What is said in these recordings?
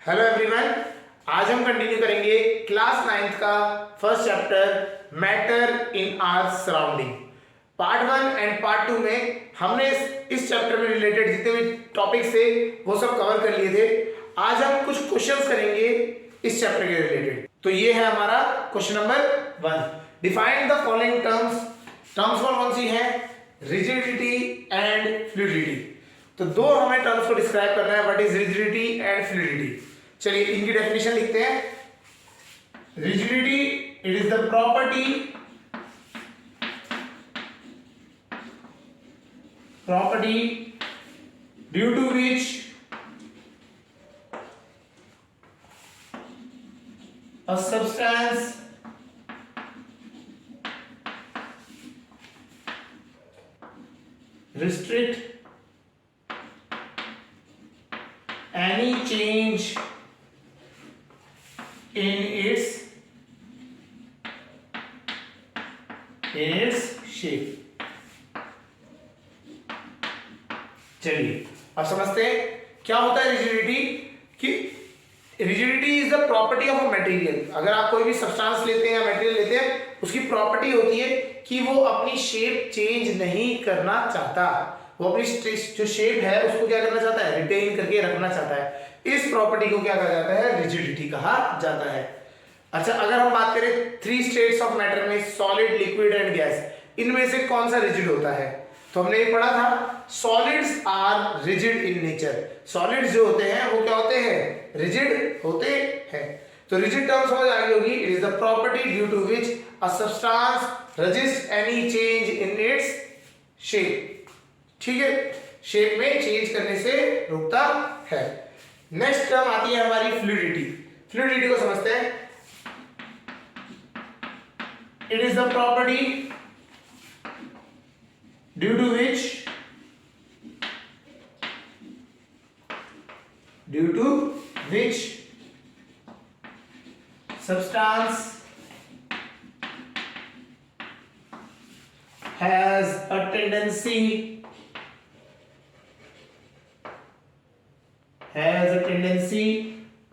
Hello everyone, आज हम continue करेंगे क्लास 9th का first chapter matter in our surrounding. Part 1 and part 2 में हमने इस चैप्टर में रिलेटेड जितने भी टॉपिक्स थे वो सब कवर कर लिए थे। आज हम कुछ क्वेश्चंस करेंगे इस चैप्टर के रिलेटेड। तो ये है हमारा question number 1। Define the following terms कौन सी है? Rigidity and fluidity. तो दो हमें टर्म्स को डिस्क्राइब करना है, what is rigidity and fluidity. चलिए इनकी डेफिनेशन लिखते हैं। Rigidity it is the property due to which a substance restrict any change in its shape। चलिए अब समझते हैं क्या होता है रिजिडिटी। कि rigidity is the property of a material. अगर आप कोई भी सब्सटेंस लेते हैं या मटेरियल लेते हैं, उसकी प्रॉपर्टी होती है कि वो अपनी शेप चेंज नहीं करना चाहता। वो अपनी जो शेप है उसको क्या करना चाहता है? रिटेन करके रखना चाहता है। इस प्रॉपर्टी को क्या कहा जाता है? रिजिडिटी कहा जाता है। अच्छा, अगर हम बात करें 3 स्टेट्स ऑफ मैटर में, सॉलिड, लिक्विड एंड गैस, इनमें से कौन सा रिजिड होता है? तो हमने ये पढ़ा था solids are rigid in nature. Solids जो होते हैं वो क्या होते हैं? रिजिड होते हैं। तो रिजिड टर्म समझ आ गई होगी। It is the property due to which a substance resist any change in its shape. ठीक है, शेप में चेंज करने से रुकता है। नेक्स्ट टर्म आती है हमारी फ्लूइडिटी। फ्लूइडिटी को समझते हैं। It is the property due to which substance has a tendency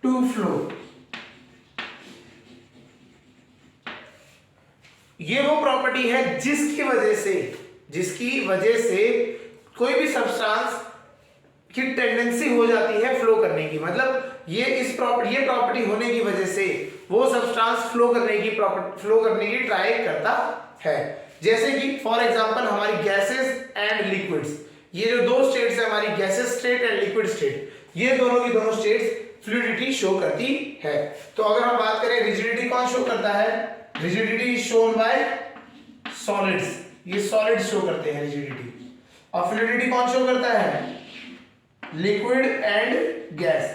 to flow। ये वो प्रॉपर्टी है जिसकी वजह से कोई भी सब्सटेंस की टेंडेंसी हो जाती है फ्लो करने की। मतलब ये प्रॉपर्टी होने की वजह से वो सब्सटेंस फ्लो करने की ट्राई करता है। जैसे कि फॉर एग्जांपल हमारी गैसेस एंड लिक्विड्स, ये जो दो स्टेट्स है हमारी, gases state and liquid state, ये दोनों की दोनों स्टेट्स फ्लूइडिटी शो करती है। तो अगर हम बात करें रिजिडिटी कौन शो करता है? Rigidity is shown by solids. ये सॉलिड शो करते हैं रिजिडिटी। और फ्लूइडिटी कौन शो करता है? Liquid and gas,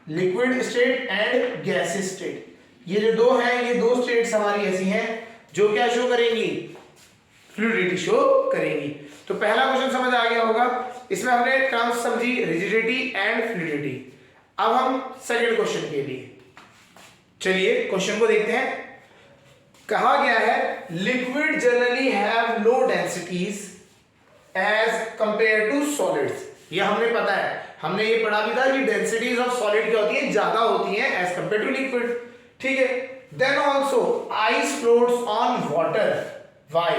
liquid state and gases state. ये जो दो हैं, ये दो स्टेट्स हमारी ऐसी हैं जो क्या शो करेंगी? फ्लूइडिटी शो करेंगी। तो पहला क्वेश्चन समझ आ गया होगा। इसमें हमने टर्म्स समझी रिजिडिटी एंड फ्लूइडिटी। अब हम सेकंड क्वेश्चन के लिए चलिए क्वेश्चन को देखते हैं। कहा गया है liquid generally have low densities as compare to solids. ये हमें पता है, हमने ये पढ़ा भी था कि डेंसिटीज ऑफ सॉलिड क्या होती है? ज्यादा होती हैं एज कंपेयर टू लिक्विड। ठीक है। Then also ice floats on water. Why?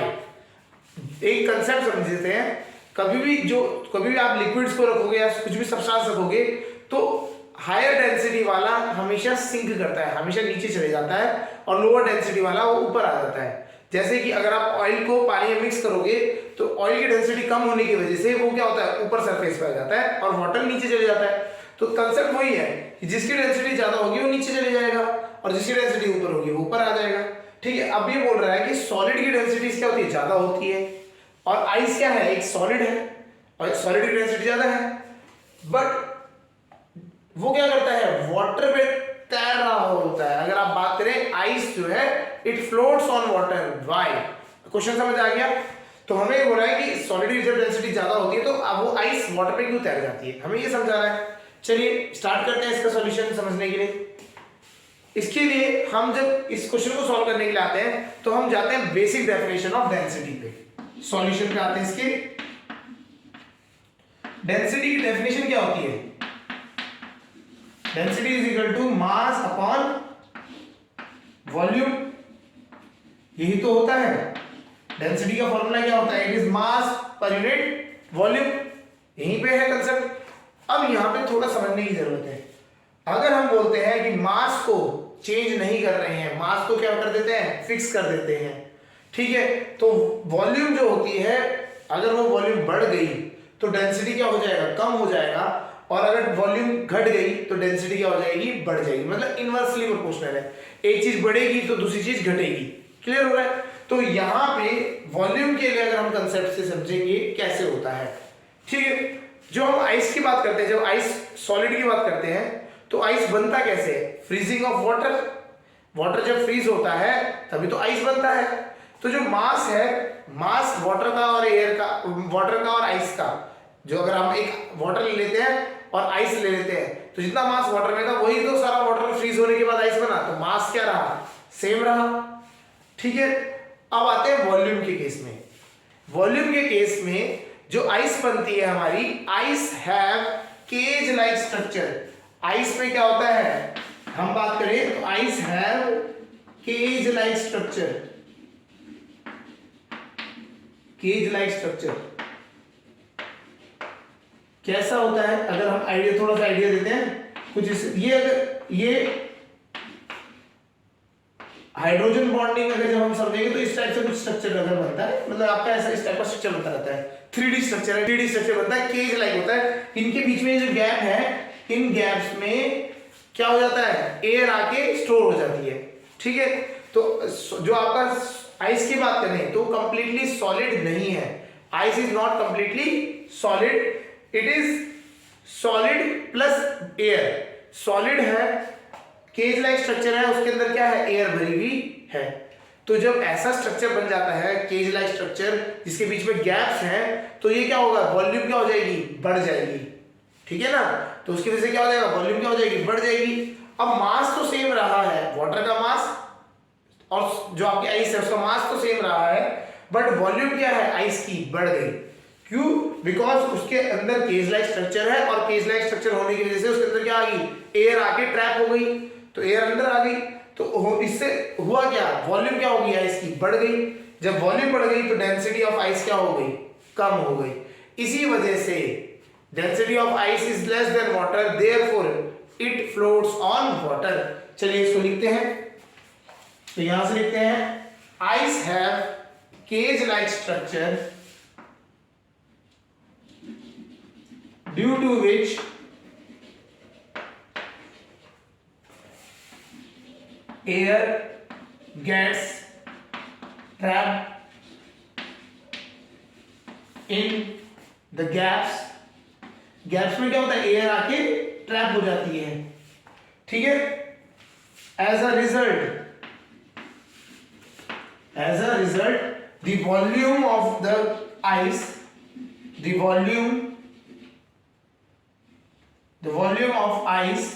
एक कंसेप्ट समझ लेते हैं। कभी भी आप लिक्विड्स को रखोगे या कुछ भी सब्सटेंस रखोगे तो हायर डेंसिटी वाला हमेशा सिंक करता है, हमेशा नीचे चले जाता है, और लोअर डेंसिटी वाला वो ऊपर आ जाता है। जैसे कि अगर आप ऑयल को पानी में मिक्स करोगे तो ऑयल की डेंसिटी कम होने की वजह से वो क्या होता है? ऊपर सरफेस पे आ जाता है और वाटर नीचे चले जाता है। तो कंसेप्ट वही है कि जिसकी डेंसिटी ज्यादा होगी वो नीचे चले जाएगा और जिसकी डेंसिटी ऊपर होगी वो ऊपर आ जाएगा। ठीक है। अब ये बोल रहा है कि सॉलिड की डेंसिटी क्या होती है? ज्यादा होती है। और आइस क्या है? एक सॉलिड है और सॉलिड की डेंसिटी ज्यादा है, बट वो क्या करता है? वाटर पे तैर रहा होता है। अगर आप बात करें आइस जो है it floats on water. Why? Question समझ आ गया। तो हमें ये बोल रहा है कि सॉलिड की जब डेंसिटी ज्यादा होती है तो अब वो आइस वाटर पे क्यों तैर जाती है, हमें ये समझा रहा है। चलिए स्टार्ट करते हैं इसका सॉल्यूशन समझने के लिए। इसके लिए हम जब इस क्वेश्चन को सॉल्व करने के लिए आते हैं तो हम जाते हैं बेसिक डेफिनेशन ऑफ डेंसिटी पे। सॉल्यूशन पे आते हैं इसके। डेंसिटी की डेफिनेशन क्या होती है? Density is equal to mass upon volume, यही तो होता है। डेंसिटी का फॉर्मूला क्या होता है? It is mass per unit volume, यहीं पे है कंसेप्ट। अब यहां पे थोड़ा समझने की जरूरत है। अगर हम बोलते हैं कि मास को चेंज नहीं कर रहे हैं, मास को क्या कर देते हैं? फिक्स कर देते हैं, ठीक है, तो वॉल्यूम जो होती है, अगर वो वॉल्यूम बढ़ गई तो डेंसिटी क्या हो जाएगा? कम हो जाएगा, और अगर वॉल्यूम घट गई तो डेंसिटी क्या हो जाएगी? बढ़ जाएगी। मतलब इनवर्सली प्रोपोर्शनल है, एक चीज बढ़ेगी तो दूसरी चीज घटेगी। क्लियर हो रहा है? तो यहां पे वॉल्यूम के लिए अगर हम कंसेप्ट से समझेंगे कैसे होता है, ठीक है। जो हम आइस की बात करते हैं, जब आइस सॉलिड की बात करते हैं, तो आइस बनता कैसे है? Freezing of water. वाटर जब फ्रीज होता है तभी तो आइस बनता है। तो जो मास है, मास वाटर का और एयर का, वाटर का और आइस का, जो अगर हम एक वाटर ले लेते हैं और आइस ले लेते हैं, तो जितना मास वाटर में था वही तो सारा वाटर फ्रीज होने के बाद आइस बना, तो मास क्या रहा? सेम रहा, ठीक है। अब आते हैं वॉल्यूम के केस में। वॉल्यूम के केस में जो आइस बनती है हमारी, ice have cage like structure. Ice में क्या होता है? हम बात करें तो ice have cage like structure. Cage like structure कैसा होता है? अगर हम आइडिया, थोड़ा सा आइडिया देते हैं कुछ ये, अगर ये हाइड्रोजन बॉन्डिंग अगर जब हम समझेंगे तो इस टाइप से कुछ स्ट्रक्चर अगर बनता है, मतलब आपका ऐसा इस टाइप का स्ट्रक्चर बनता रहता है। 3D स्ट्रक्चर है, 3D स्ट्रक्चर बनता है, केज लाइक होता है। इनके बीच में जो गैप है, इन गैप्स में क्या हो जाता है? एयर आके स्टोर हो जाती है, ठीक है। तो जो आपका आइस की बात करें तो कंप्लीटली सॉलिड नहीं है। Ice is not completely solid, it is solid plus air. Solid है, केज लाइक स्ट्रक्चर है, उसके अंदर क्या है? एयर भरी हुई है। तो जब ऐसा स्ट्रक्चर बन जाता है, केज लाइक स्ट्रक्चर जिसके बीच में गैप्स हैं, तो ये क्या होगा? वॉल्यूम क्या हो जाएगी? बढ़ जाएगी, ठीक है ना। तो उसकी वजह से क्या हो जाएगा? वॉल्यूम क्या हो जाएगी? बढ़ जाएगी। अब मास तो सेम रहा है, वाटर का मास और जो आपकी आइस है उसका मास तो सेम रहा है, बट वॉल्यूम क्या है? आइस की बढ़ गई। क्यों? बिकॉज उसके अंदर केज लाइक स्ट्रक्चर है, और केज लाइक स्ट्रक्चर होने की वजह से उसके अंदर क्या आ गई? एयर आके ट्रैप हो गई, तो एयर अंदर आ गई। तो इससे हुआ क्या? वॉल्यूम क्या हो गई? आइस की बढ़ गई। जब वॉल्यूम बढ़ गई तो डेंसिटी ऑफ आइस क्या हो गई? कम हो गई। इसी वजह से density of ice is less than water, therefore it floats on water. चलिए इसको लिखते हैं, तो यहां से लिखते हैं ice have cage like structure due to which air gets trapped in the gaps। Gaps में क्या होता है? एयर आके ट्रैप हो जाती है, ठीक है। As a result the volume of the ice, the volume of ice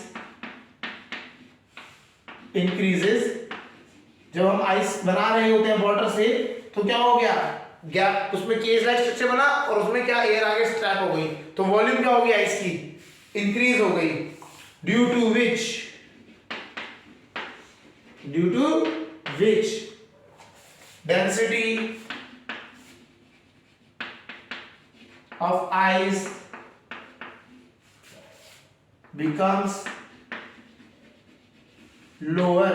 increases. जब हम आइस बना रहे होते हैं वाटर से, तो क्या हो गया? गैप, उसमें केज लाइक स्ट्रक्चर बना और उसमें क्या? एयर आगे ट्रैप हो गई, तो वॉल्यूम क्या हो गई? आइस की इंक्रीज हो गई। Due to which density of ice becomes lower,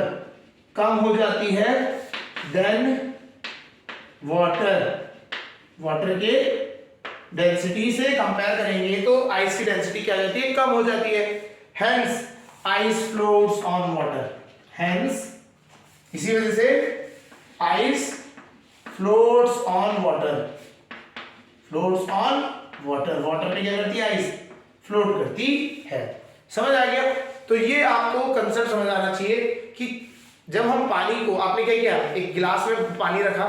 कम हो जाती है, देन वाटर के डेंसिटी से कंपेयर करेंगे तो आइस की डेंसिटी क्या जाती है? कम हो जाती है। Hence ice floats on water. Hence इसी वजह से ice floats on water. Water में क्या करती है? आइस फ्लोट करती है। समझ आ गया? तो ये आपको कंसेप्ट समझ आना चाहिए कि जब हम पानी को, आपने क्या किया? एक गिलास में पानी रखा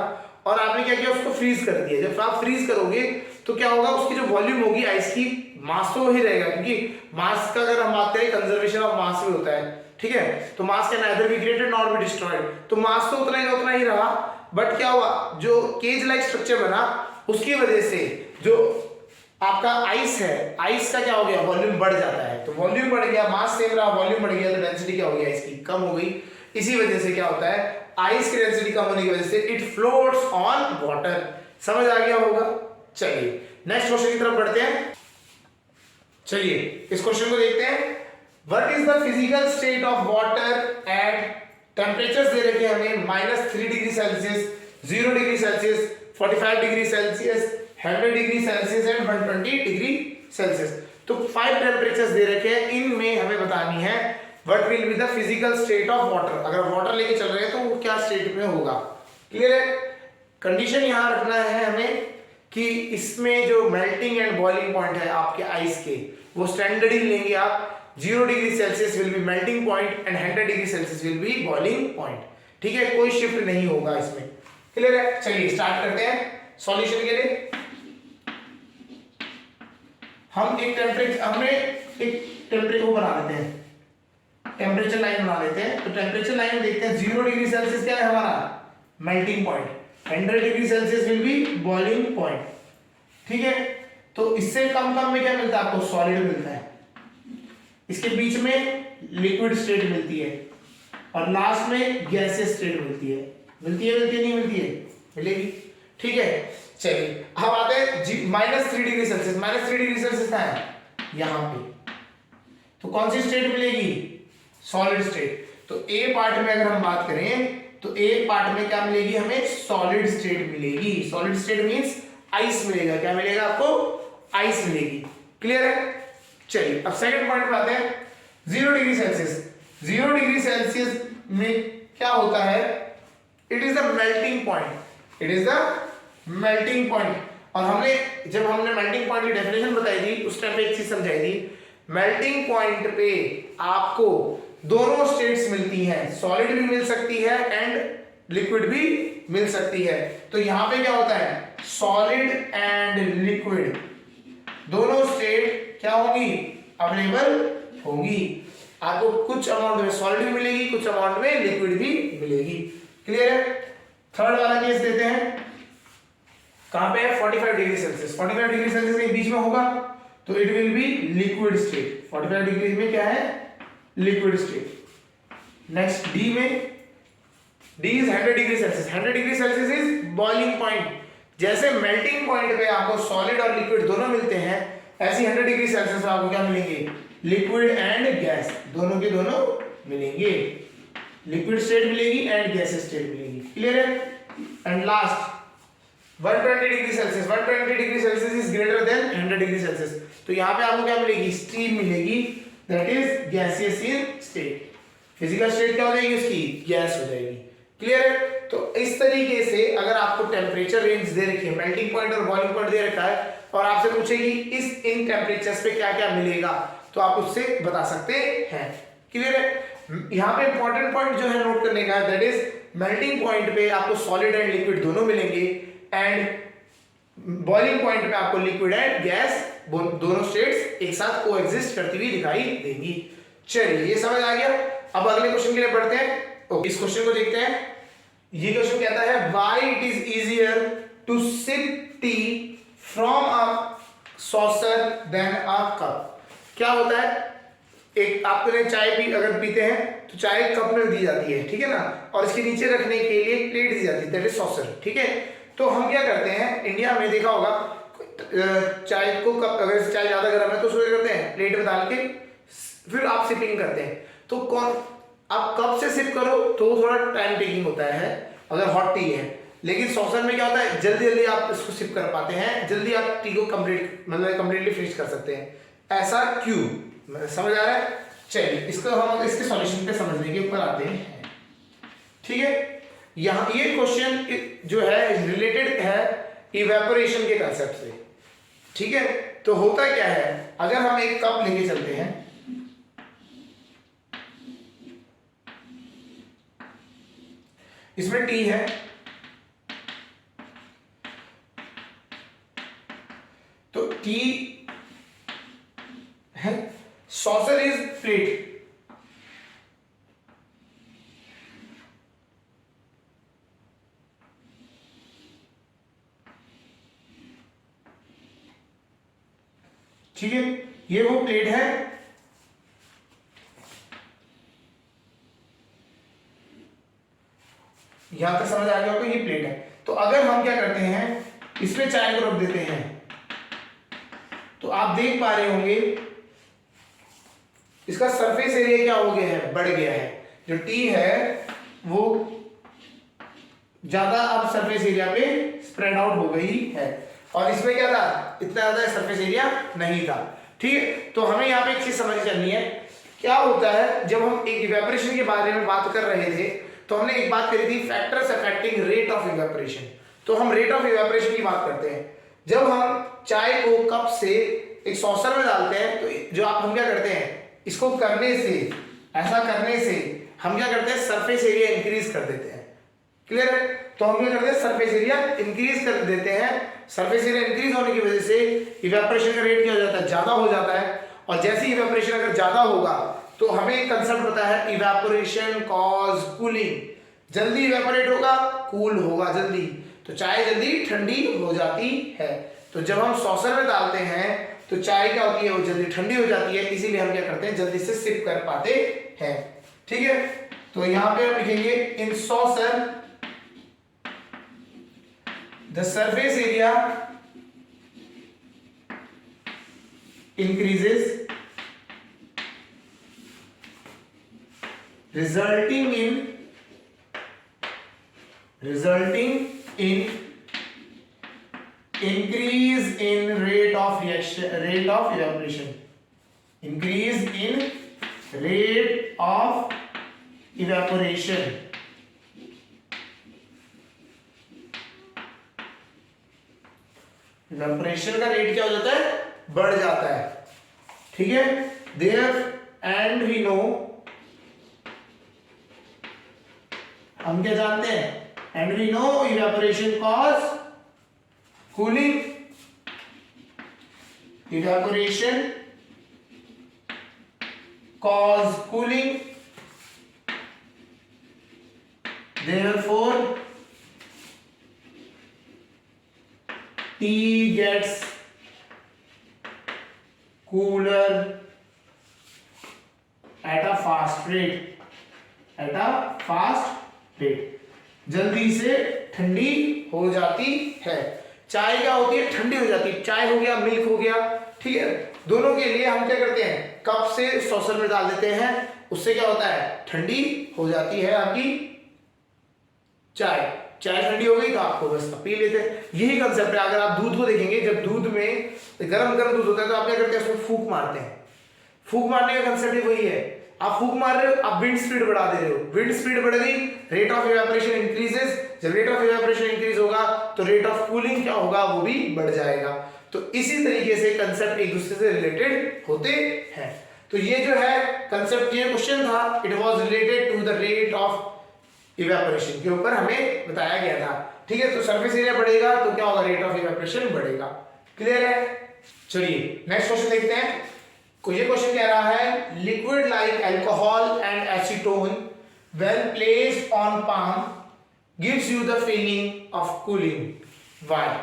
और आपने क्या किया? उसको फ्रीज कर दिया। जब आप फ्रीज करोगे तो क्या होगा? उसकी जो वॉल्यूम होगी आइस की, मास तो वही रहेगा, क्योंकि मास का अगर हम बात करें, कंजर्वेशन ऑफ मास भी होता है, ठीक है। तो मास can neither be created nor be destroyed. तो मास तो उतना ही रहा, बट क्या हुआ? जो केज लाइक स्ट्रक्चर बना, उसकी वजह से जो आपका आइस है, आइस का क्या हो गया, वॉल्यूम बढ़ जाता है। तो वॉल्यूम बढ़ गया, मास सेम रहा, वॉल्यूम बढ़ गया, तो डेंसिटी क्या हो गया, इसकी कम हो गई। इसी वजह से क्या होता है, आइस की डेंसिटी कम होने की वजह से इट फ्लोट्स ऑन वाटर। समझ आ गया होगा। चलिए नेक्स्ट क्वेश्चन की तरफ बढ़ते हैं। चलिए इस क्वेश्चन को देखते हैं। What is the physical state of water at, temperatures दे रखे हैं हमें -3 degree Celsius, 0 degree Celsius, 45 degree Celsius, 100 degree Celsius and 120 degree Celsius. तो 5 टेम्परेचर्स दे रखे हैं, इनमें हमें बतानी है what will be the physical state of water. अगर वाटर लेके चल रहे हैं तो वो क्या स्टेट में होगा। क्लियर है। कंडीशन यहां रखना है हमें कि इसमें जो मेल्टिंग एंड बॉइलिंग पॉइंट है आपके आइस के, वो स्टैंडर्ड ही लेंगे आप। 0 degree Celsius will be melting point and 100 degree Celsius will be boiling point. ठीक है, कोई शिफ्ट नहीं होगा इसमें। क्लियर है। चलिए स्टार्ट करते हैं सॉल्यूशन के लिए। हम एक टेम्परेचर को बना लेते हैं, टेम्परेचर लाइन बना लेते हैं। तो टेम्परेचर लाइन देखते हैं, 0 डिग्री सेल्सियस क्या है हमारा, melting point, 100 degree Celsius will be boiling point. ठीक है, तो इससे कम में क्या मिलता है आपको, सॉलिड मिलता है। इसके बीच में लिक्विड स्टेट मिलती है और लास्ट में गैसियस स्टेट मिलती है। नहीं मिलती है, मिलेगी। ठीक है, चलिए अब आते हैं -3 डिग्री सेल्सियस। -3 डिग्री सेल्सियस क्या है, यहां पे। तो कौन सी स्टेट मिलेगी, सॉलिड स्टेट। तो ए पार्ट में अगर हम बात करें तो ए पार्ट में क्या मिलेगी हमें, सॉलिड स्टेट मिलेगी। सॉलिड स्टेट मींस आइस मिलेगा। क्या मिलेगा आपको, आइस मिलेगी। क्लियर है। चलिए अब सेकंड पॉइंट पे आते हैं, 0 डिग्री सेल्सियस। 0 डिग्री सेल्सियस में क्या होता है, it is the melting point. It is the melting point. और जब हमने मेल्टिंग पॉइंट की डेफिनेशन बताई थी उस टाइम पे एक चीज समझाई थी, मेल्टिंग पॉइंट पे आपको दोनों स्टेट्स मिलती हैं, सॉलिड भी मिल सकती है एंड लिक्विड भी मिल सकती है। तो यहां पे क्या होता है, सॉलिड एंड लिक्विड दोनों स्टेट क्या होगी, अवेलेबल होगी। आपको कुछ अमाउंट में सॉलिड भी मिलेगी, कुछ अमाउंट में लिक्विड भी मिलेगी। क्लियर है। थर्ड वाला केस देते हैं, कहां पे है, 45 डिग्री सेल्सियस। 45 डिग्री सेल्सियस के बीच में होगा तो it will be liquid state. 45 degree में क्या है, लिक्विड स्टेट। नेक्स्ट डी में, D is 100 degree Celsius. 100 degree Celsius is boiling point. जैसे मेल्टिंग पॉइंट पे आपको सॉलिड और लिक्विड दोनों मिलते हैं, ऐसी 100 डिग्री सेल्सियस पे आपको क्या मिलेंगे, लिक्विड एंड गैस, दोनों के दोनों मिलेंगे। लिक्विड स्टेट मिलेगी एंड गैस स्टेट मिलेगी। क्लियर है। And last 120 degree Celsius. 120 degree Celsius is greater than 100 degree Celsius. तो यहां पे आपको क्या मिलेगी, स्टीम मिलेगी, that is gaseous in state. Physical state क्या हो जाएगी उसकी, गैस हो जाएगी। क्लियर है। तो इस तरीके से अगर आपको टेम्परेचर रेंज दे रखी है, मेल्टिंग पॉइंट और बॉइलिंग पॉइंट दे रखा है और आपसे पूछेगी इन टेम्परेचर्स पे क्या क्या मिलेगा, तो आप उससे बता सकते हैं। क्लियर है। यहाँ पे इंपॉर्टेंट पॉइंट जो है नोट करने का है, दैट इज मेल्टिंग पॉइंट पे आपको सॉलिड एंड लिक्विड दोनों मिलेंगे एंड बॉइलिंग पॉइंट पे आपको लिक्विड एंड गैस दोनों स्टेट्स एक साथ कोएग्जिस्ट करती हुई दिखाई देंगी। चलिए ये समझ आ गया। अब अगले क्वेश्चन के लिए बढ़ते हैं। इस क्वेश्चन को देखते हैं। ये क्वेश्चन कहता है, why it is easier to sip tea from a saucer than a cup. क्या होता है, एक आपने चाय पी अगर पीते हैं तो चाय कप में दी जाती है, ठीक है ना, और इसके नीचे रखने के लिए एक प्लेट दी जाती है, दैट इज सॉसर। ठीक है। तो हम क्या करते हैं, इंडिया में देखा होगा चाय को कप, अगर चाय ज्यादा गर्म है तो उसको क्या करते हैं, प्लेट में डाल के फिर आप सिपिंग करते हैं। तो आप कप से सिप करो तो थोड़ा टाइम टेकिंग होता है अगर हॉट टी है, लेकिन सॉसर में क्या होता है, जल्दी जल्दी आप इसको सिप कर पाते हैं, जल्दी आप टी को कंप्लीटली फिनिश कर सकते हैं। ऐसा क्यों, समझ आ रहा है। चलिए इसको हम इसके सॉल्यूशन पे समझने के ऊपर आते हैं। ठीक है। यहाँ ये क्वेश्चन जो है रिलेटेड है इवेपोरेशन के कंसेप्ट से। ठीक है। तो होता क्या है, अगर हम एक कप लेके चलते हैं, इसमें टी है, तो टी है, सॉसर इज प्लेट, ठीक है, ये वो प्लेट है, यहां तक समझ आ गया होगा, ये प्लेट है। तो अगर हम क्या करते हैं, इसमें चाय को रख देते हैं, तो आप देख पा रहे होंगे इसका सरफेस एरिया क्या हो गया है, बढ़ गया है। जो टी है वो ज्यादा अब सरफेस एरिया पे स्प्रेड आउट हो गई है, और इसमें क्या था, इतना ज्यादा सरफेस एरिया नहीं था। ठीक है, तो हमें यहाँ पे एक चीज समझ करनी है, क्या होता है जब हम एक इवेपोरेशन के बारे में बात कर रहे थे, तो हमने एक बात करी थी, factors affecting rate of evaporation. तो हम रेट ऑफ इवेपोरेशन की बात करते हैं। जब हम चाय को कप से एक सॉसर में डालते हैं, तो जो हम क्या करते हैं, इसको करने से, ऐसा करने से हम क्या करते हैं, सरफेस एरिया इंक्रीज कर देते हैं। क्लियर है, तो हम क्या करते हैं, सरफेस एरिया इंक्रीज कर देते हैं। सरफेस एरिया इंक्रीज होने की वजह से इवेपोरेशन का रेट क्या हो जाता है, ज्यादा हो जाता है। और जैसे इवेपोरेशन अगर ज्यादा होगा तो हमें एक कंसेप्ट पता है, इवेपोरेशन कॉज कूलिंग। जल्दी इवेपोरेट होगा, कूल होगा जल्दी, तो चाय जल्दी ठंडी हो जाती है। तो जब हम सॉसर में डालते हैं तो चाय क्या होती है, वो जल्दी ठंडी हो जाती है, इसीलिए हम क्या करते हैं, जल्दी से सिप कर पाते हैं। ठीक है, तो यहां पे हम लिखेंगे in saucer the surface area increases resulting in increase in rate of evaporation, increase in rate of evaporation। Evaporation का रेट क्या हो जाता है, बढ़ जाता है। ठीक है, देयर एंड वी नो, हम क्या जानते हैं, and we know evaporation cause cooling, evaporation cause cooling, therefore tea gets cooler at a fast rate, जल्दी से ठंडी हो जाती है। चाय क्या होती है, ठंडी हो जाती है। चाय हो गया, मिल्क हो गया, ठीक है, दोनों के लिए हम क्या करते हैं, कप से सॉसर में डाल देते हैं, उससे क्या होता है, ठंडी हो जाती है आपकी चाय। चाय ठंडी हो गई तो आपको बस पी लेते हैं। यही कंसेप्ट है। अगर आप दूध को देखेंगे, जब दूध में गरम दूध होता है तो आप क्या करते हैं, उसमें फूंक मारते हैं। फूंक मारने का कंसेप्ट ही वही है, आप फूंक मार रहे हो, आप विंड स्पीड बढ़ा दे रहे हो। विंड स्पीड बढ़ गई, रेट ऑफ इवेपोरेशन इंक्रीजेस। जब रेट ऑफ इवेपोरेशन इंक्रीज होगा तो रेट ऑफ कूलिंग क्या होगा, वो भी बढ़ जाएगा। तो इसी तरीके से कंसेप्ट एक दूसरे से रिलेटेड होते हैं। तो ये जो है कंसेप्ट, ये क्वेश्चन था, it was related to the rate of evaporation के ऊपर हमें बताया गया था। ठीक है, तो सरफेस एरिया बढ़ेगा तो क्या होगा, रेट ऑफ इवेपोरेशन बढ़ेगा। क्लियर है, चलिए नेक्स्ट क्वेश्चन देखते हैं। ये क्वेश्चन कह रहा है, liquid like alcohol and acetone when placed on palm gives you the feeling of cooling. Why?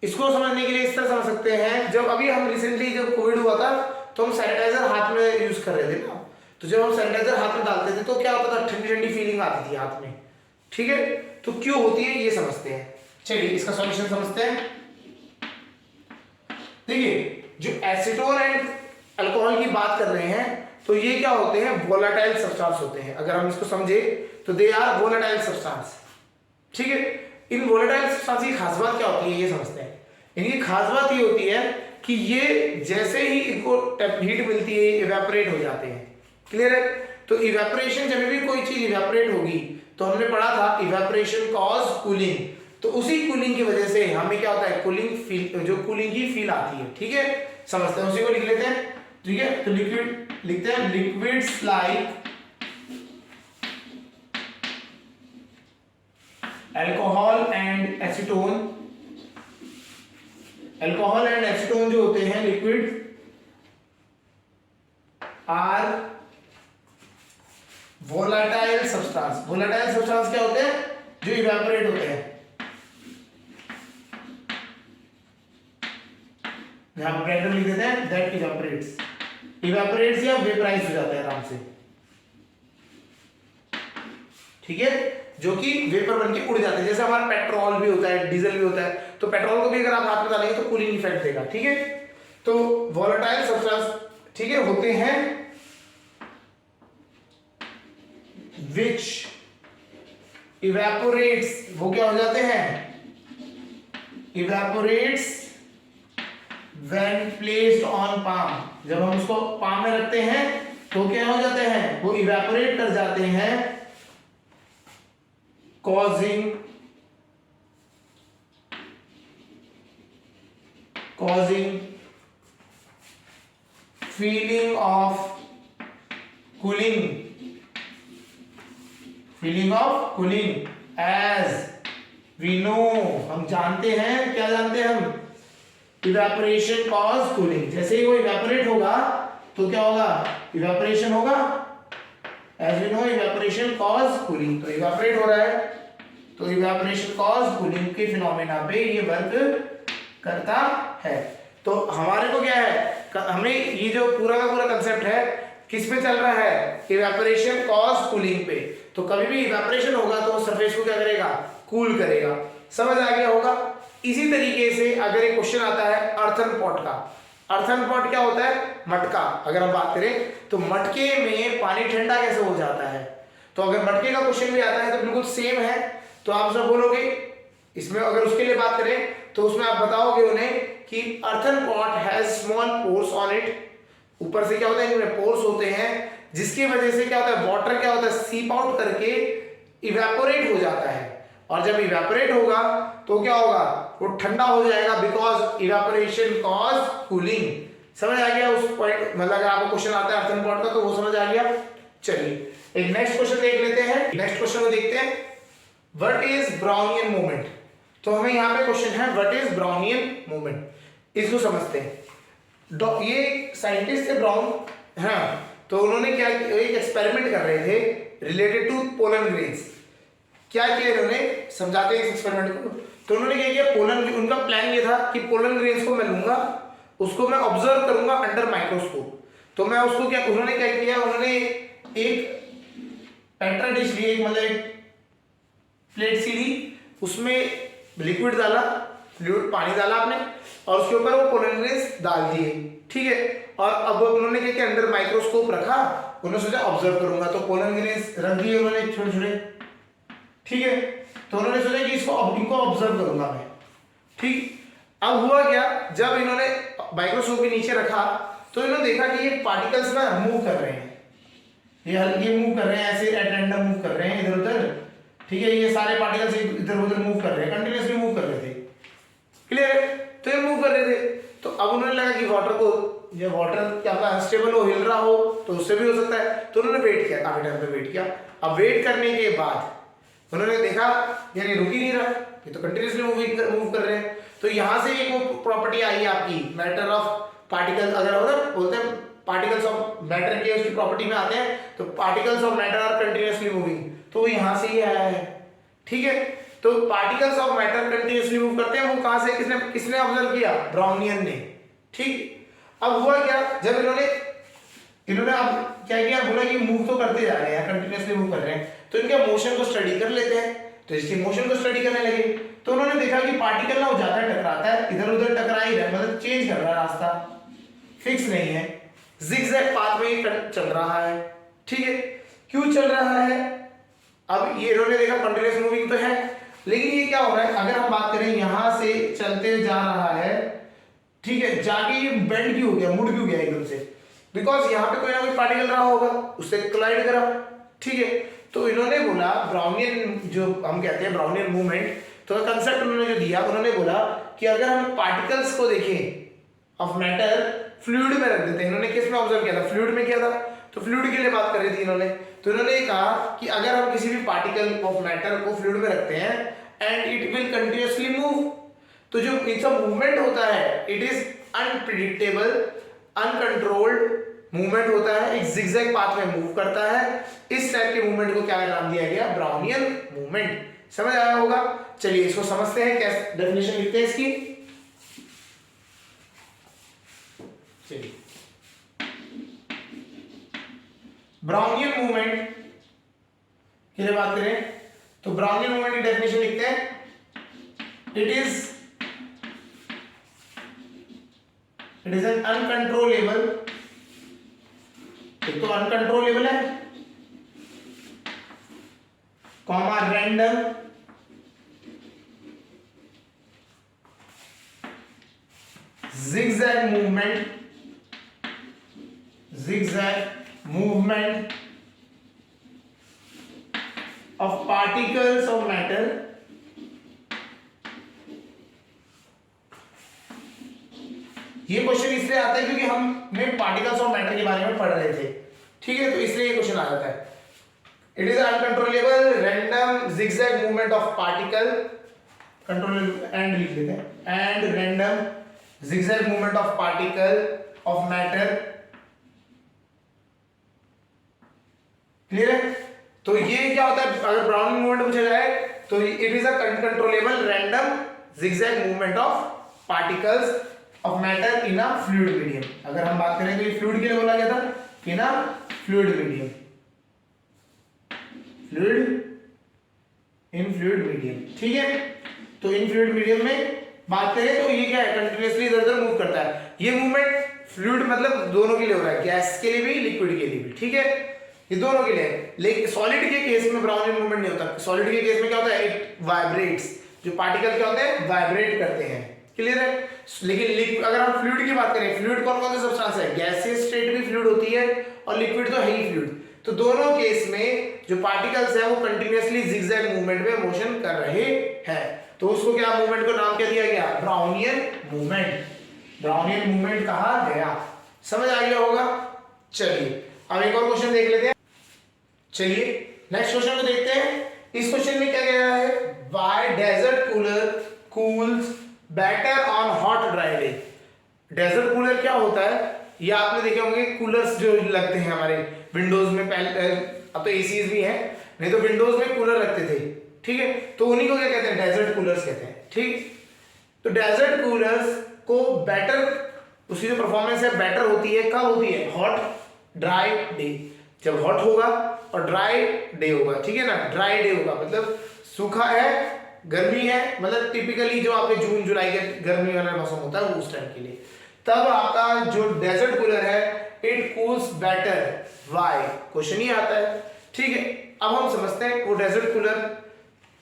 इसको समझने के लिए इस तरह समझ सकते हैं, जब अभी हम रिसेंटली जब कोविड हुआ था तो हम सैनिटाइजर हाथ में यूज कर रहे थे ना, तो जब हम सैनिटाइजर हाथ में डालते थे तो क्या होता था, ठंडी ठंडी फीलिंग आती थी हाथ में। ठीक है, तो क्यों होती है ये समझते हैं। चलिए इसका सॉल्यूशन समझते हैं। देखिए, जो एसीटोन एंड अल्कोहल की बात कर रहे हैं तो ये क्या होते हैं, वोलेटाइल सब्सटेंस होते हैं। अगर हम इसको समझे तो दे आर वोलेटाइल सब्सटेंस। ठीक है, इन वोलेटाइल सब्सटेंस की खास बात क्या होती है ये समझते हैं। इनकी खास बात ये होती है कि ये जैसे ही इनको हीट मिलती है इवेपोरेट हो जाते हैं। क्लियर है, तो इवेपोरेशन, जब भी कोई चीज इवेपोरेट होगी तो हमने पढ़ा था इवेपोरेशन कॉज कूलिंग, तो उसी कूलिंग की वजह से हमें क्या होता है, कूलिंग फील, जो कूलिंग की फील आती है। ठीक है, समझते हैं, उसी को लिख लेते हैं। ठीक है, तो लिक्विड लिखते हैं, liquids like alcohol and acetone, alcohol and acetone जो होते हैं liquid are volatile substance. Volatile substance क्या होते हैं, जो इवेपोरेट होते हैं। यहाँ पर ब्रैकेट लिख देते हैं, दैट इवेपोरेट्स, इवेपोरेट्स या वेपराइज हो जाता है आराम से, ठीक है, जो कि वेपर बन के उड़ जाते हैं। जैसे हमारा पेट्रोल भी होता है, डीजल भी होता है, तो पेट्रोल को भी अगर आप हाथ में डालेंगे तो कूलिंग इफेक्ट देगा, ठीक है। तो वोलेटाइल सब्सटेंस, ठीक है, होते हैं विच इवेपोरेट्स, वो क्या हो जाते हैं, evaporates when placed on palm, जब हम उसको पाम में रखते हैं तो क्या हो जाते हैं, वो इवेपोरेट कर जाते हैं, causing feeling of cooling as we know, हम जानते हैं, क्या जानते हैं हम, इवेपोरेशन कॉज कूलिंग, जैसे ही वो इवेपोरेट होगा तो क्या होगा, इवेपोरेशन होगा, as we know evaporation cause cooling, तो इवेपोरेट हो रहा है, तो इवेपोरेशन कॉज कूलिंग के फिनोमेना पे ये वर्क करता है। तो हमारे को क्या है, हमें ये जो पूरा का पूरा कंसेप्ट है किस पे चल रहा है, इवेपोरेशन कॉज कूलिंग पे। तो कभी भी इवेपोरेशन होगा तो सरफेस को क्या करेगा, कूल करेगा, समझ आ गया होगा। इसी तरीके से अगर एक क्वेश्चन आता है अर्थन पॉट का, अर्थन पॉट क्या होता है, मटका, अगर हम बात करें तो मटके में पानी ठंडा कैसे हो जाता है, तो अगर मटके का क्वेश्चन भी आता है तो बिल्कुल सेम है, तो आप सब बोलोगे इसमें, अगर उसके लिए बात करें तो उसमें आप बताओगे उन्हें कि earthen pot has small pores on it, ऊपर से क्या होता है, इनमें पोर्स होते हैं, जिसकी वजह से क्या होता है, वाटर क्या होता है, सीप आउट करके इवेपोरेट हो जाता है, और जब इवेपोरेट होगा तो क्या होगा, वो ठंडा हो जाएगा, बिकॉज इवेपोरेशन कॉज कूलिंग। समझ आ गया उस पॉइंट, मतलब अगर आपको क्वेश्चन आता है अर्थन पॉट का तो वो समझ आ गया। चलिए एक नेक्स्ट क्वेश्चन देख लेते हैं, नेक्स्ट क्वेश्चन को देखते हैं, व्हाट इज ब्राउनियन मूवमेंट। तो हमें यहाँ पे क्वेश्चन है व्हाट इज ब्राउनियन मूवमेंट, इसको समझते हैं। ये साइंटिस्ट थे ब्राउन, हाँ, तो उन्होंने क्या, एक एक्सपेरिमेंट कर रहे थे रिलेटेड टू पोलन ग्रेन्स। क्या किया इन्होंने, समझाते हैं इस एक्सपेरिमेंट को। तो उन्होंने क्या किया, पोलन, उनका प्लान ये था कि पोलन ग्रेन्स को मैं लूंगा, उसको मैं ऑब्जर्व करूंगा अंडर माइक्रोस्कोप। तो मैं उसको क्या, उन्होंने क्या किया, उन्होंने एक पेट्रा डिश ली, मतलब एक प्लेट सी ली, उसमें लिक्विड डाला, फ्लूइड पानी डाला आपने, और उसके ऊपर वो पोलन ग्रेन्स डाल दिए, ठीक है। और अब उन्होंने क्या किया, अंडर माइक्रोस्कोप रखा, उन्होंने सोचा ऑब्जर्व करूंगा, तो पोलन ग्रेन्स रख दिए उन्होंने छोटे छोटे, ठीक है। तो उन्होंने सोचा कि इनको ऑब्जर्व करूंगा मैं, ठीक। अब हुआ क्या, जब इन्होंने माइक्रोस्कोप के नीचे रखा तो इन्होंने देखा कि ये पार्टिकल्स ना मूव कर रहे हैं, ये मूव कर रहे हैं, ऐसे एट रैंडम मूव कर रहे हैं इधर उधर, ठीक है। ये सारे पार्टिकल्स इधर उधर मूव कर रहे हैं, कंटिन्यूअसली मूव कर रहे थे, क्लियर है। तो ये मूव कर रहे थे, तो अब उन्होंने लगा कि वाटर को, ये वाटर क्या अनस्टेबल हो, हिल रहा हो, तो उससे भी हो सकता है। तो उन्होंने वेट किया, काफी टाइम पे वेट किया। अब वेट करने के बाद उन्होंने देखा यार ये रुक ही नहीं रहा, ये तो कंटिन्यूअसली मूव कर रहे हैं। तो यहाँ से एक वो प्रॉपर्टी आई है आपकी, मैटर ऑफ पार्टिकल, अगर मतलब बोलते हैं पार्टिकल्स ऑफ मैटर के उसकी प्रॉपर्टी में आते हैं, तो particles of matter are continuously moving, तो वो यहाँ से ही आया है, ठीक है। तो particles of matter continuously move करते हैं, वो कहाँ से, किसने ऑब्जर्व किया, ब्राउनियन ने, ठीक। अब हुआ क्या, जब इन्होंने अब क्या किया, बोला कि मूव तो करते जा रहे हैं, कंटिन्यूअसली मूव कर रहे हैं, तो इनके मोशन को स्टडी कर लेते हैं। तो इसकी मोशन को स्टडी करने लगे, तो उन्होंने देखा कि पार्टिकल ना ज्यादा टकराता है, इधर उधर टकरा ही रहा है, मतलब चेंज कर रहा है रास्ता, फिक्स नहीं है, जिगजैग पाथ में चल रहा है, ठीक है। क्यों चल रहा है, अब ये इन्होंने देखा कंटिन्यूअस मूविंग तो है, लेकिन ये क्या हो रहा है, अगर हम बात करें यहां से चलते जा रहा है, ठीक है, जाके ये बेंड क्यों हो गया, मुड़ क्यों गया एकदम से, बिकॉज यहाँ पे कोई ना कोई पार्टिकल रहा होगा, उससे कोलाइड करा, ठीक है। तो इन्होंने बोला ब्राउनियन, जो हम कहते हैं ब्राउनियन मूवमेंट, तो कंसेप्ट उन्होंने जो दिया, उन्होंने बोला कि अगर हम पार्टिकल्स को देखें ऑफ मैटर फ्लूइड में रख देते हैं। इन्होंने किस में ऑब्जर्व किया था, फ्लूइड में किया था, तो फ्लूइड के लिए बात कर रही थी इन्होंने। तो इन्होंने कहा कि अगर हम किसी भी पार्टिकल ऑफ मैटर को फ्लूइड में रखते हैं and it will continuously move, तो जो इनका मूवमेंट होता है it is unpredictable, uncontrolled movement होता है, एक जिगजैग पाथ में मूव करता है। इस टाइप के मूवमेंट को क्या नाम दिया गया, ब्राउनियन मूवमेंट। समझ आया होगा। चलिए इसको समझते हैं, कैसे डेफिनेशन लिखते हैं इसकी। चलिए, ब्राउनियन मूवमेंट की जब बात करें तो ब्राउनियन मूवमेंट की डेफिनेशन लिखते हैं, इट इज एन अनकंट्रोलेबल, एक तो अनकंट्रोलेबल है, comma random zigzag movement of particles of matter ये क्वेश्चन इसलिए आता है क्योंकि हमने पार्टिकल्स ऑफ मैटर के बारे में पढ़ रहे थे, ठीक है, तो इसलिए ये क्वेश्चन आ जाता है। It is uncontrollable random zigzag movement of particle, control and लिख लेते हैं, and random zigzag movement of particle of matter, clear है। तो ये क्या होता है, अगर ब्राउनिंग मूवमेंट पूछा जाए तो it is a uncontrollable random zigzag movement of particles of matter in a fluid medium। अगर हम बात करें तो ये फ्लूइड के लिए बोला गया था, in a fluid medium, in fluid medium, ठीक है। तो इन फ्लूइड मीडियम में बात करें तो ये क्या है, कंटिन्यूअसली इधर उधर मूव करता है। ये मूवमेंट फ्लूइड मतलब दोनों के लिए हो रहा है, गैस के लिए भी लिक्विड के लिए भी, ठीक है, ये दोनों के लिए। लेकिन सॉलिड के केस में ब्राउनिंग मूवमेंट नहीं होता। सॉलिड के केस में क्या होता है, इट वाइब्रेट्स, जो पार्टिकल क्या होते हैं, वाइब्रेट करते हैं, क्लियर है। लेकिन अगर हम फ्लूइड की बात करें, फ्लूइड कौन कौन से सब्सटेंस है, गैसियस स्टेट भी फ्लूइड होती है और लिक्विड तो है ही फ्लूइड। तो दोनों केस में जो पार्टिकल्स है वो कंटिन्यूअसली zigzag मूवमेंट में मोशन कर रहे हैं, तो उसको क्या मूवमेंट को नाम क्या दिया गया, ब्राउनियन मूवमेंट, ब्राउनियन मूवमेंट कहा गया। समझ आ गया होगा। चलिए अब एक और क्वेश्चन देख लेते हैं। चलिए नेक्स्ट क्वेश्चन को देखते हैं। इस क्वेश्चन में क्या कह रहा है, why desert cooler cools better on hot dry day. Desert cooler क्या होता है, ये आपने देखे होंगे, कूलर्स जो लगते हैं हमारे विंडोज में, पहले अब तो एसीज भी हैं, नहीं तो विंडोज में कूलर लगते थे, ठीक है, तो उन्हीं को क्या कहते हैं, डेजर्ट कूलर्स कहते हैं, ठीक। तो डेजर्ट कूलर्स को बेटर, उसकी जो परफॉर्मेंस है बेटर होती है, कब होती है, हॉट ड्राई डे, जब हॉट होगा और ड्राई डे होगा, ठीक है ना। ड्राई डे होगा मतलब सूखा है, गर्मी है, मतलब टिपिकली जो आपके जून जुलाई के गर्मी वाला मौसम होता है उस टाइम के लिए, तब आपका जो डेजर्ट कूलर है it cools better. Why question ही आता है, ठीक है। अब हम समझते हैं वो डेजर्ट कूलर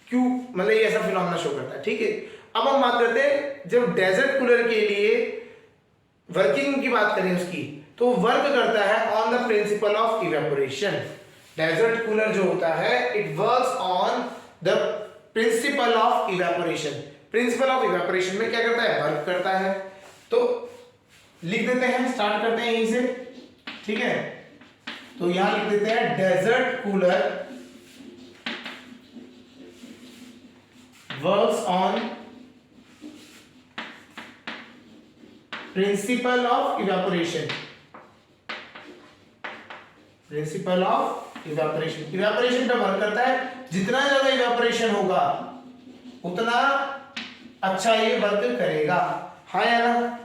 क्यों, मतलब ये ऐसा फिनोमेना शो करता है, ठीक है। अब हम बात करते हैं, जब डेजर्ट कूलर के लिए वर्किंग की बात करें उसकी, तो वर्क करता है on the principle of evaporation. Desert cooler जो होता है it works on the principle of evaporation. Principle of evaporation में क्या करता है, वर्क करता है। तो लिख देते हैं, स्टार्ट करते हैं यहीं से, ठीक है। तो यहां लिख देते हैं desert cooler works on principle of evaporation. Principle of evaporation, evaporation पे वर्क करता है। जितना ज्यादा इवेपोरेशन होगा उतना अच्छा ये वर्क करेगा, हाँ या ना,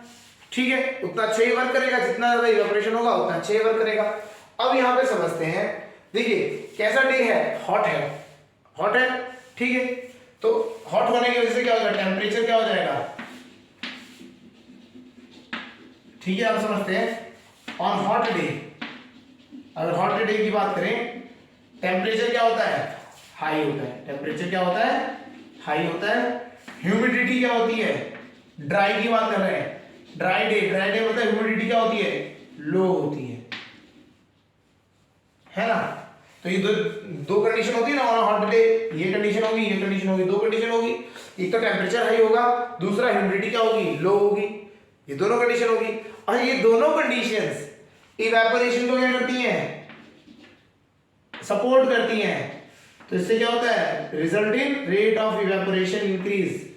ठीक है, उतना अच्छा ही वर्क करेगा। जितना ज्यादा इवेपोरेशन होगा उतना अच्छा ही वर्क करेगा। अब यहां पे समझते हैं, देखिए कैसा डे है, हॉट है, हॉट है, ठीक है। तो हॉट होने की वजह से क्या होगा, टेम्परेचर क्या हो जाएगा, ठीक है। आप समझते हैं ऑन हॉट डे, अगर हॉट डे की बात करें, टेम्परेचर क्या होता है, हाई होता है। टेम्परेचर क्या होता है, हाई होता है। ह्यूमिडिटी क्या होती है, ड्राई की बात कर रहे हैं, ड्राई डे, ड्राई डे मतलब ह्यूमिडिटी क्या होती है, लो होती है ना। तो ये दो कंडीशन होती है ना ऑन हॉट डे, ये कंडीशन होगी, ये कंडीशन होगी, दो कंडीशन होगी। एक तो टेम्परेचर हाई होगा, दूसरा ह्यूमिडिटी क्या होगी, लो होगी, ये दोनों कंडीशन होगी। और ये दोनों कंडीशंस इवेपोरेशन को क्या करती हैं, सपोर्ट करती हैं। तो इससे क्या होता है, result in rate of evaporation increase.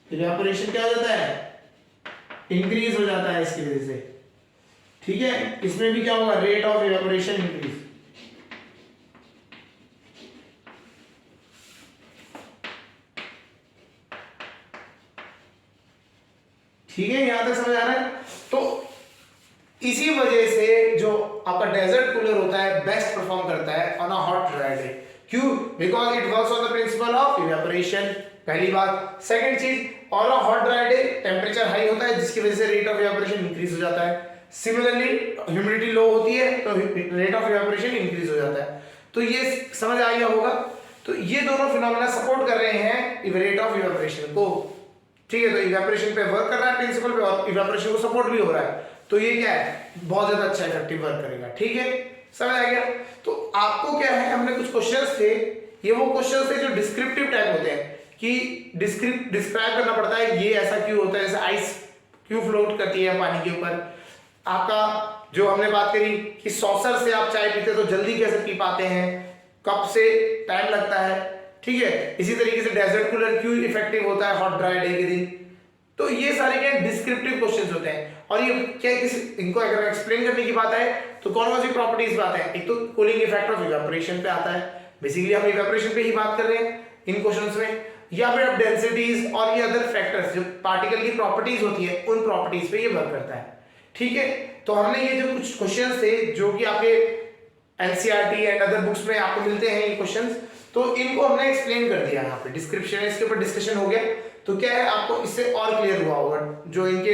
Evaporation क्या हो जाता है, इंक्रीज हो जाता है इसकी वजह से, ठीक है। इसमें भी क्या होगा, रेट ऑफ इवेपोरेशन इंक्रीज। ठीक है, यहां तक समझ आ रहा है। तो इसी वजह से जो आपका डेजर्ट कूलर होता है बेस्ट परफॉर्म करता है on a hot dry day. क्यों? Because it works on the principle of evaporation, पहली बात। सेकंड चीज, on a hot dry day temperature high होता है जिसकी वजह से रेट ऑफ इवेपोरेशन इंक्रीज हो जाता है। सिमिलरली ह्यूमिडिटी लो होती है तो रेट ऑफ इवेपोरेशन इंक्रीज हो जाता है। तो ये समझ आ गया होगा। तो ये दोनों फिनोमेना सपोर्ट कर रहे हैं रेट ऑफ इवेपोरेशन को, ठीक है। तो इवेपोरेशन पे वर्क कर रहा है प्रिंसिपल पे और इवेपोरेशन को सपोर्ट भी हो रहा है, तो ये क्या है, बहुत ज्यादा अच्छा इफेक्टिव वर्क करेगा। ठीक है, समझ आ गया। तो आपको क्या है, हमने कुछ क्वेश्चंस थे, ये वो क्वेश्चंस थे जो डिस्क्रिप्टिव टाइप होते हैं कि डिस्क्राइब करना पड़ता है ये ऐसा क्यों होता है, जैसे आइस क्यों फ्लोट करती है पानी के ऊपर। आपका जो हमने बात करी कि सॉसर से आप चाय पीते तो जल्दी कैसे पी पाते हैं, कप से टाइम लगता है, ठीक है। इसी तरीके से डेजर्ट कूलर क्यों इफेक्टिव होता है हॉट ड्राई डे के दिन। तो ये सारे क्या डिस्क्रिप्टिव क्वेश्चंस होते हैं। और ये क्या इनको अगर एक्सप्लेन करने की बात है तो कौन सी प्रॉपर्टीज बात है, एक तो कूलिंग इफेक्ट ऑफ इवेपोरेशन पे आता है, बेसिकली हम इवेपोरेशन पे ही बात कर रहे हैं इन क्वेश्चंस में, या फिर अब डेंसिटीज और ये अदर फैक्टर्स जो पार्टिकल की प्रॉपर्टीज होती है उन प्रॉपर्टीज पे ये वर्क करता है। ठीक है, तो हमने ये जो कुछ क्वेश्चंस थे जो कि आपके एनसीईआरटी एंड अदर बुक्स में आपको मिलते हैं ये क्वेश्चंस, तो इनको हमने एक्सप्लेन कर दिया यहाँ पे, डिस्क्रिप्शन है, इसके ऊपर डिस्कशन हो गया। तो क्या है, आपको इससे और क्लियर हुआ होगा जो इनके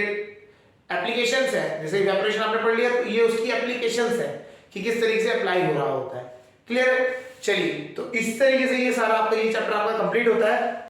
एप्लीकेशंस है, जैसे इवेपोरेशन आपने पढ़ लिया तो ये उसकी एप्लीकेशंस है कि किस तरीके से अप्लाई हो रहा होता है। क्लियर है? चलिए, तो इस तरीके से ये सारा आपका ये चैप्टर आपका कंप्लीट होता है।